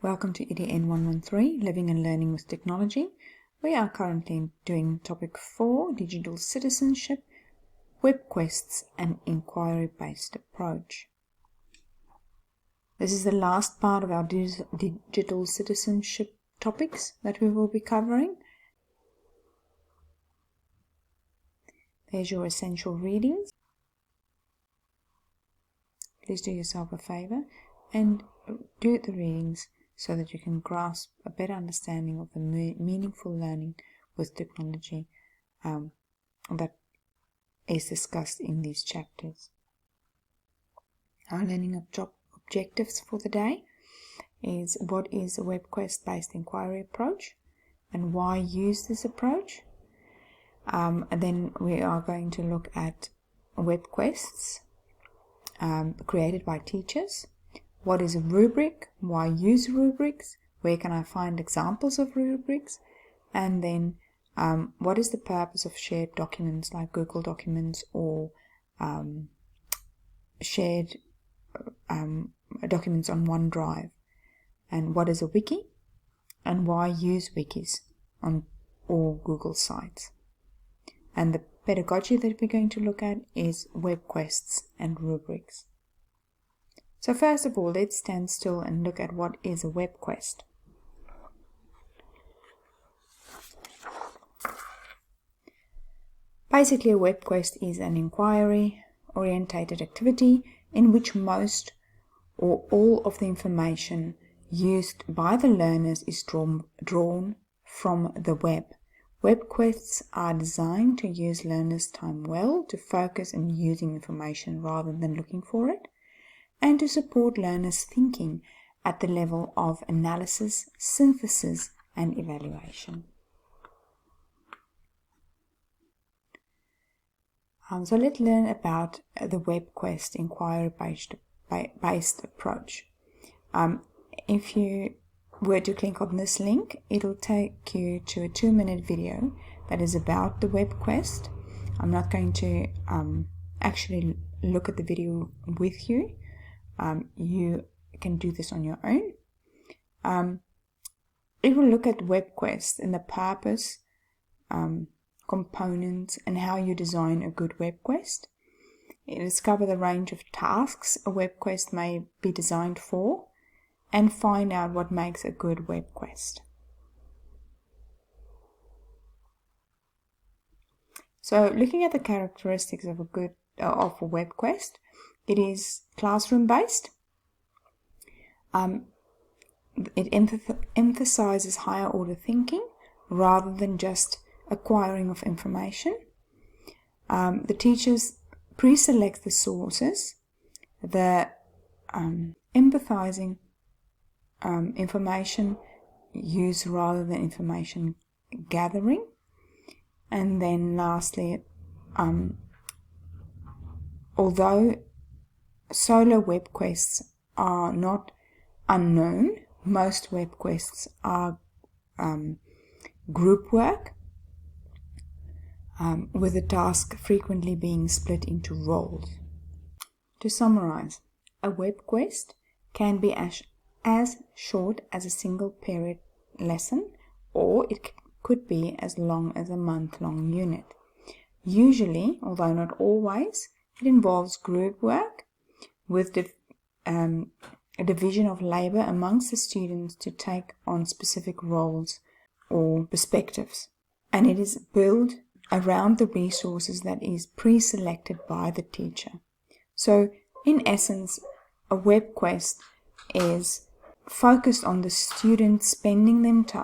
Welcome to EDN 113, Living and Learning with Technology. We are currently doing topic 4, Digital Citizenship, WebQuests and Inquiry-Based Approach. This is the last part of our digital citizenship topics that we will be covering. There's your essential readings. Please do yourself a favor and do the readings so that you can grasp a better understanding of the meaningful learning with technology that is discussed in these chapters. Our learning objectives for the day is: what is a WebQuest-based inquiry approach and why use this approach? And then we are going to look at WebQuests created by teachers. What is a rubric? Why use rubrics? Where can I find examples of rubrics? And then what is the purpose of shared documents like Google Documents or shared documents on OneDrive? And what is a wiki? And why use wikis on all Google sites? And the pedagogy that we're going to look at is WebQuests and rubrics. So first of all, let's stand still and look at what is a WebQuest. Basically, a WebQuest is an inquiry-orientated activity in which most or all of the information used by the learners is drawn from the web. WebQuests are designed to use learners' time well, to focus on using information rather than looking for it, and to support learners' thinking at the level of analysis, synthesis, and evaluation. So let's learn about the WebQuest inquiry-based approach. If you were to click on this link, it'll take you to a 2-minute video that is about the WebQuest. I'm not going to actually look at the video with you. You can do this on your own. It will look at WebQuest and the purpose, components, and how you design a good WebQuest. It will discover the range of tasks a WebQuest may be designed for, and find out what makes a good WebQuest. So, looking at the characteristics of a WebQuest, it is classroom-based. It emphasizes higher order thinking rather than just acquiring of information. The teachers pre-select the sources, the empathizing information use rather than information gathering. And then lastly, although solo WebQuests are not unknown, most WebQuests are group work, with the task frequently being split into roles. To summarize, a WebQuest can be as short as a single period lesson, or it could be as long as a month-long unit. Usually, although not always, it involves group work with a division of labor amongst the students to take on specific roles or perspectives. And it is built around the resources that is pre-selected by the teacher. So, in essence, a WebQuest is focused on the students spending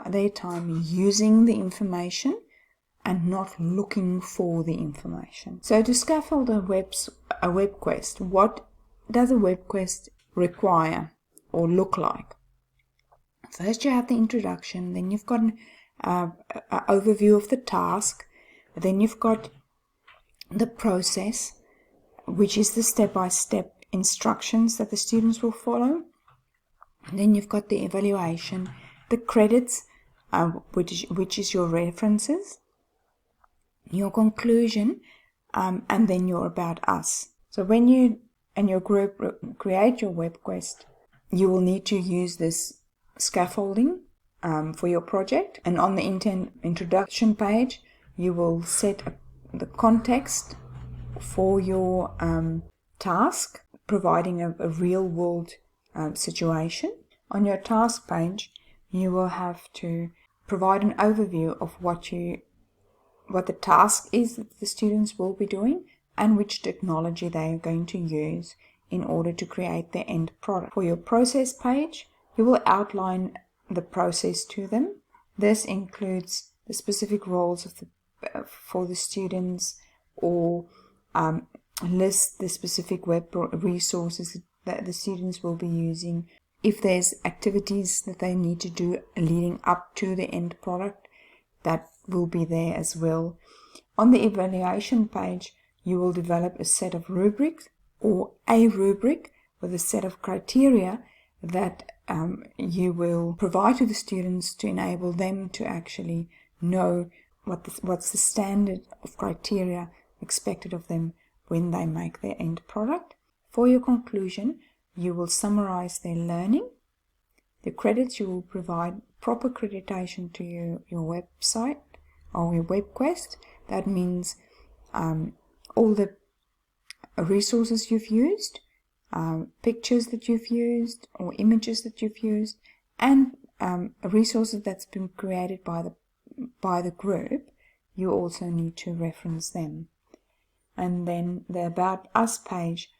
their time using the information and not looking for the information. So to scaffold a WebQuest, what does a WebQuest require or look like? First you have the introduction, then you've got an overview of the task, then you've got the process, which is the step-by-step instructions that the students will follow. Then you've got the evaluation, the credits, which is your references, your conclusion, and then your about us. So when you and your group create your WebQuest, you will need to use this scaffolding for your project. And on the introduction page, you will set the context for your task, providing a real world situation. On your task page, you will have to provide an overview of what the task is that the students will be doing and which technology they are going to use in order to create their end product. For your process page, you will outline the process to them. This includes the specific roles for the students, or list the specific web resources that the students will be using. If there's activities that they need to do leading up to the end product, that will be there as well. On the evaluation page, you will develop a set of rubrics, or a rubric with a set of criteria that you will provide to the students to enable them to actually know what's the standard of criteria expected of them when they make their end product. For your conclusion, you will summarize their learning. The credits, you will provide proper accreditation to your website or your WebQuest. That means all the resources you've used, pictures that you've used or images that you've used, and resources that's been created by the group. You also need to reference them. And then the About Us page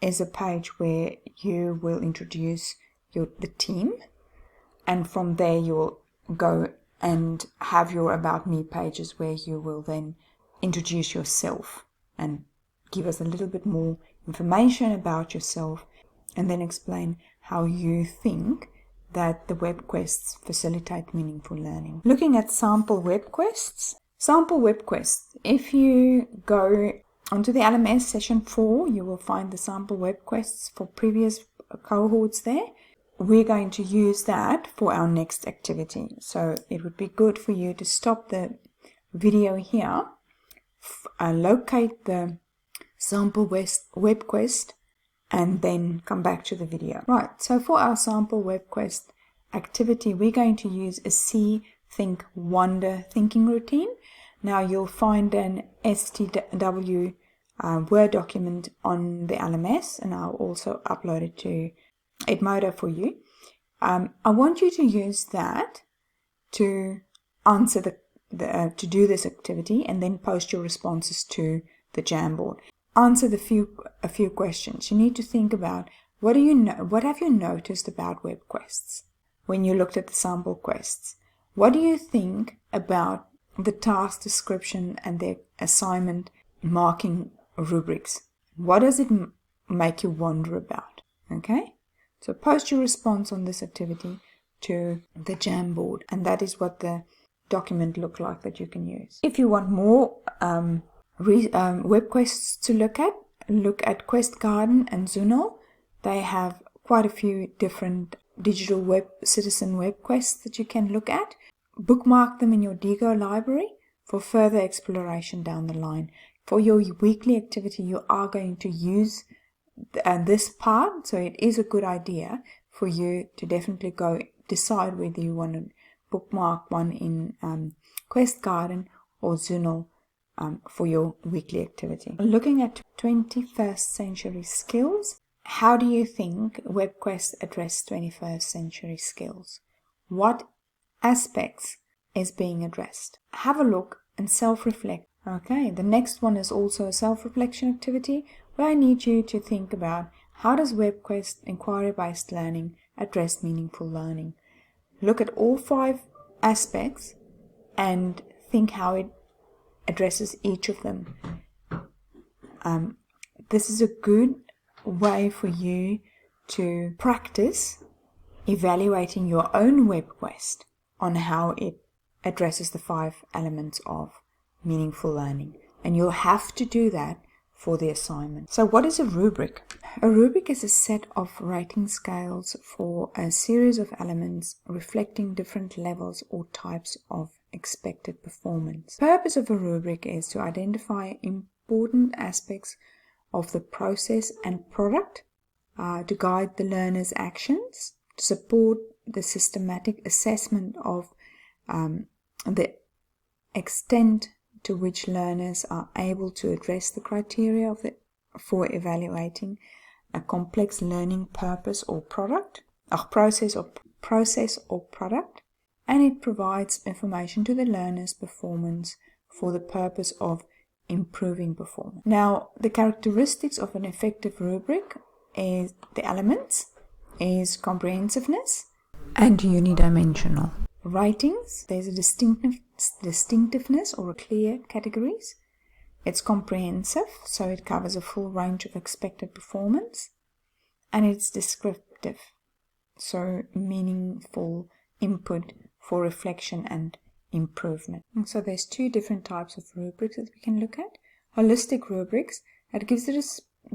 is a page where you will introduce the team, and from there you will go and have your About Me pages where you will then introduce yourself and give us a little bit more information about yourself, and then explain how you think that the WebQuests facilitate meaningful learning. Looking at sample WebQuests. Sample WebQuests. If you go onto the LMS session 4, you will find the sample WebQuests for previous cohorts there. We're going to use that for our next activity. So it would be good for you to stop the video here, locate the sample WebQuest, and then come back to the video. Right, so for our sample WebQuest activity, we're going to use a See, Think, Wonder thinking routine. Now you'll find an STW Word document on the LMS, and I'll also upload it to Edmodo for you. I want you to use that to answer to do this activity, and then post your responses to the Jamboard. Answer a few questions. You need to think about what have you noticed about WebQuests when you looked at the sample quests. What do you think about the task description and the assignment marking rubrics? What does it make you wonder about? Okay, so post your response on this activity to the Jamboard, and that is what the document look like that you can use. If you want more WebQuests to look at Quest Garden and Zunol. They have quite a few different digital citizen WebQuests that you can look at. Bookmark them in your Digo library for further exploration down the line. For your weekly activity, you are going to use this part, so it is a good idea for you to definitely go decide whether you want to bookmark one in Quest Garden or Zunol for your weekly activity. Looking at 21st century skills, how do you think WebQuests address 21st century skills? What aspects is being addressed? Have a look and self-reflect. Okay, the next one is also a self-reflection activity where I need you to think about how does WebQuest inquiry-based learning address meaningful learning? Look at all 5 aspects and think how it addresses each of them. This is a good way for you to practice evaluating your own WebQuest on how it addresses the 5 elements of meaningful learning. And you'll have to do that for the assignment. So what is a rubric? A rubric is a set of rating scales for a series of elements reflecting different levels or types of expected performance. The purpose of a rubric is to identify important aspects of the process and product, to guide the learner's actions, to support the systematic assessment of the extent to which learners are able to address the criteria for evaluating a complex learning purpose or product, process or product, and it provides information to the learner's performance for the purpose of improving performance. Now, the characteristics of an effective rubric is the elements, is comprehensiveness and unidimensional. Ratings, there's a distinctiveness or a clear categories. It's comprehensive, so it covers a full range of expected performance, and it's descriptive, so meaningful input for reflection and improvement. And so there's two different types of rubrics that we can look at. Holistic rubrics, that gives a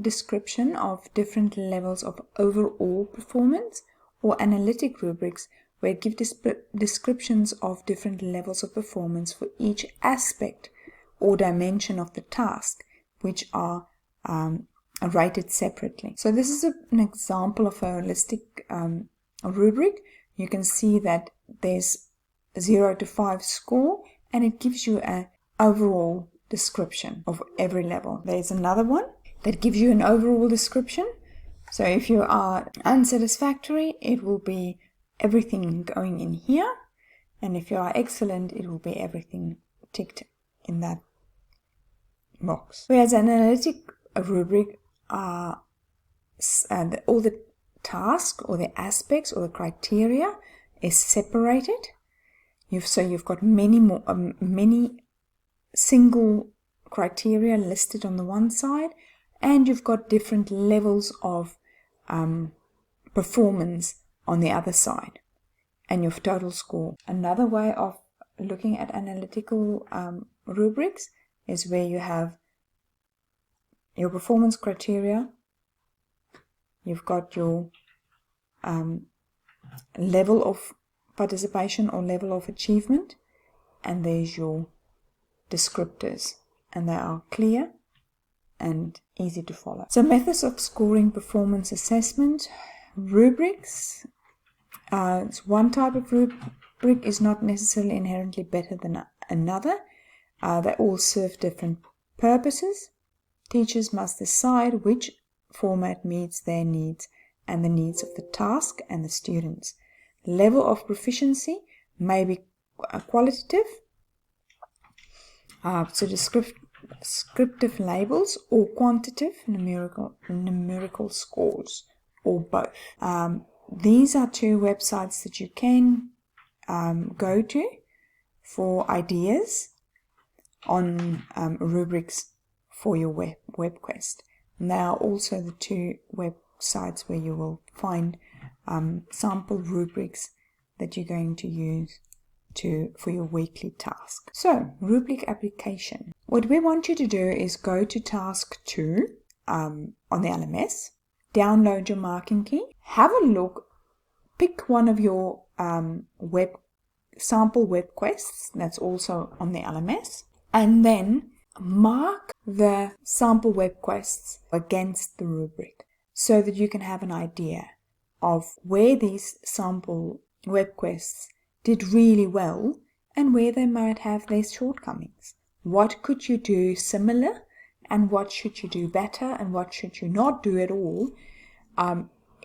description of different levels of overall performance, or analytic rubrics, where it gives descriptions of different levels of performance for each aspect or dimension of the task, which are rated separately. So this is an example of a holistic rubric. You can see that there's 0 to 5 score, and it gives you an overall description of every level. There's another one that gives you an overall description. So if you are unsatisfactory, it will be everything going in here, and if you are excellent, it will be everything ticked in that box. Whereas an analytic rubric are all the task or the aspects or the criteria is separated. You've got many single criteria listed on the one side, and you've got different levels of performance on the other side, and your total score. Another way of looking at analytical rubrics is where you have your performance criteria, you've got your level of participation or level of achievement, and there's your descriptors, and they are clear and easy to follow. So methods of scoring performance assessment. Rubrics, it's one type of rubric is not necessarily inherently better than another. They all serve different purposes. Teachers must decide which format meets their needs and the needs of the task and the students. Level of proficiency may be qualitative, so descriptive labels, or quantitative numerical scores, or both. These are two websites that you can go to for ideas on rubrics for your WebQuest. And they are also the two websites where you will find sample rubrics that you're going to use for your weekly task. So, rubric application. What we want you to do is go to task 2 on the LMS, download your marking key, have a look, pick one of your sample WebQuests that's also on the LMS, and then mark the sample WebQuests against the rubric so that you can have an idea of where these sample WebQuests did really well and where they might have their shortcomings. What could you do similar, and what should you do better, and what should you not do at all?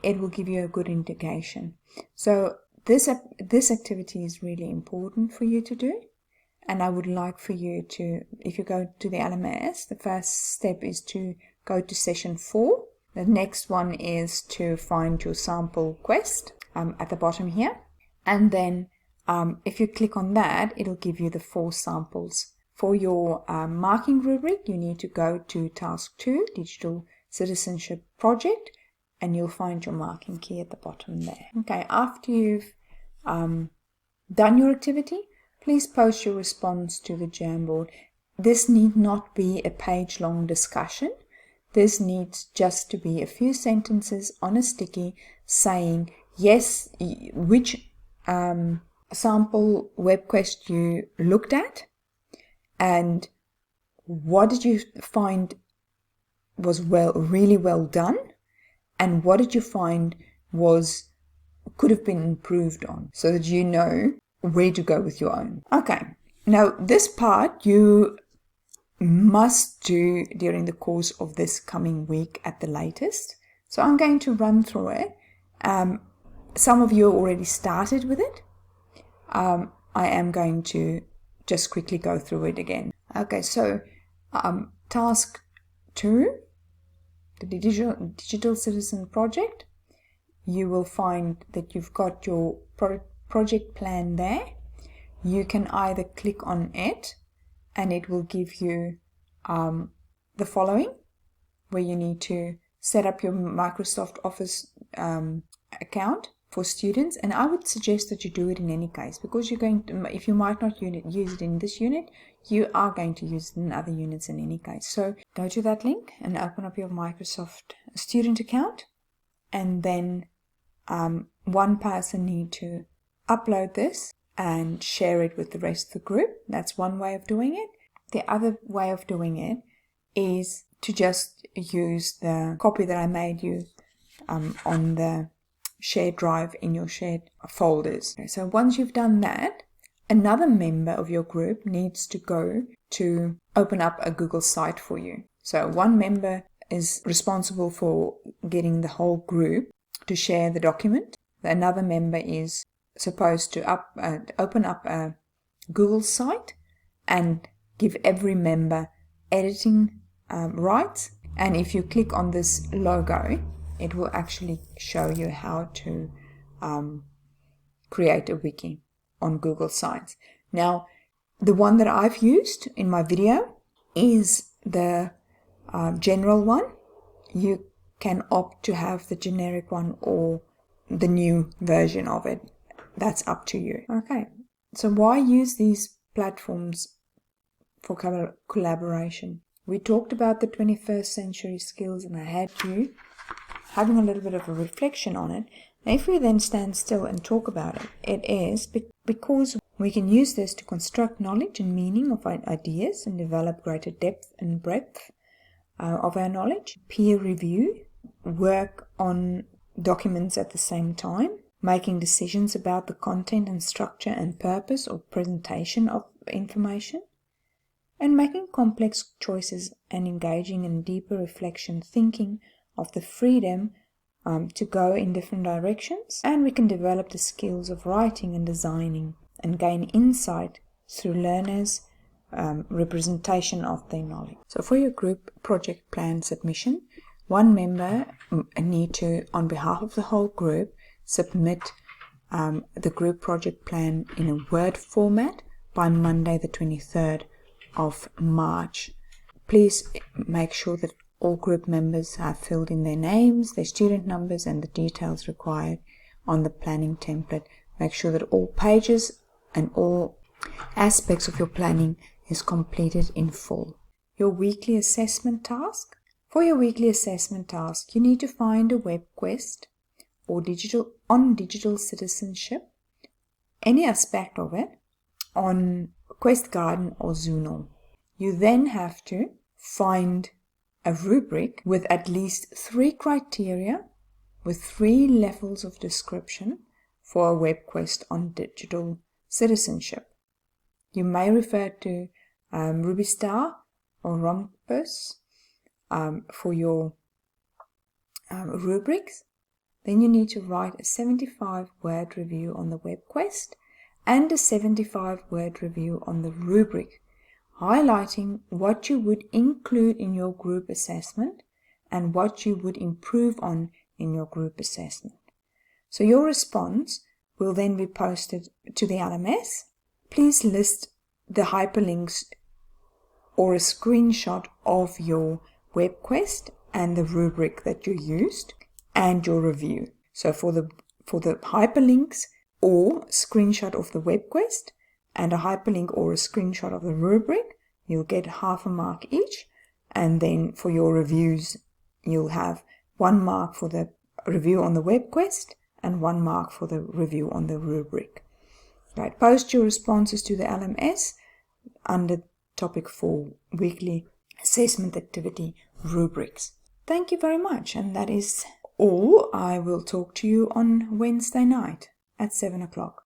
It will give you a good indication. So this activity is really important for you to do, and I would like for you to, if you go to the LMS, the first step is to go to session 4. The next one is to find your sample quest at the bottom here, and then if you click on that, it'll give you the 4 samples. For your marking rubric, you need to go to task 2, Digital Citizenship Project, and you'll find your marking key at the bottom there. Okay, after you've done your activity, please post your response to the Jamboard. This need not be a page-long discussion. This needs just to be a few sentences on a sticky saying, yes, which sample WebQuest you looked at, and what did you find was really well done, and what did you find was could have been improved on, so that you know where to go with your own. Okay, now this part you must do during the course of this coming week at the latest. So I'm going to run through it. Some of you already started with it. I am going to just quickly go through it again. Okay, so task 2, the Digital Citizen Project. You will find that you've got your project plan there. You can either click on it and it will give you the following, where you need to set up your Microsoft Office account for students. And I would suggest that you do it in any case, because you're going to, if you might not use it in this unit, you are going to use it in other units in any case. So go to that link and open up your Microsoft student account, and then one person need to upload this and share it with the rest of the group. That's one way of doing it. The other way of doing it is to just use the copy that I made you on the shared drive in your shared folders. Okay, so once you've done that, another member of your group needs to go to open up a Google site for you. So one member is responsible for getting the whole group to share the document. Another member is supposed to open up a Google site and give every member editing rights. And if you click on this logo, it will actually show you how to create a wiki on Google Sites. Now, the one that I've used in my video is the general one. You can opt to have the generic one or the new version of it. That's up to you. Okay, so why use these platforms for collaboration? We talked about the 21st century skills, and I had you having a little bit of a reflection on it. Now, if we then stand still and talk about it, it is because we can use this to construct knowledge and meaning of ideas and develop greater depth and breadth of our knowledge, peer review, work on documents at the same time, making decisions about the content and structure and purpose or presentation of information, and making complex choices and engaging in deeper reflection, thinking of the freedom to go in different directions. And we can develop the skills of writing and designing and gain insight through learners' representation of their knowledge. So for your group project plan submission, one member need to, on behalf of the whole group, submit the group project plan in a Word format by Monday the 23rd of March. Please make sure that all group members have filled in their names, their student numbers, and the details required on the planning template. Make sure that all pages and all aspects of your planning is completed in full. Your weekly assessment task. For your weekly assessment task, you need to find a WebQuest or digital citizenship, any aspect of it, on Quest Garden or Zuno. You then have to find a rubric with at least 3 criteria with 3 levels of description for a WebQuest on digital citizenship. You may refer to RubyStar or Rompus for your rubrics. Then you need to write a 75-word review on the WebQuest and a 75-word review on the rubric, highlighting what you would include in your group assessment and what you would improve on in your group assessment. So your response will then be posted to the LMS. Please list the hyperlinks or a screenshot of your WebQuest and the rubric that you used and your review. So for the hyperlinks or screenshot of the WebQuest and a hyperlink or a screenshot of the rubric, you'll get half a mark each. And then for your reviews, you'll have 1 mark for the review on the WebQuest and 1 mark for the review on the rubric. Right. Post your responses to the LMS under topic 4, weekly assessment activity rubrics. Thank you very much, and that is or I will talk to you on Wednesday night at 7 o'clock.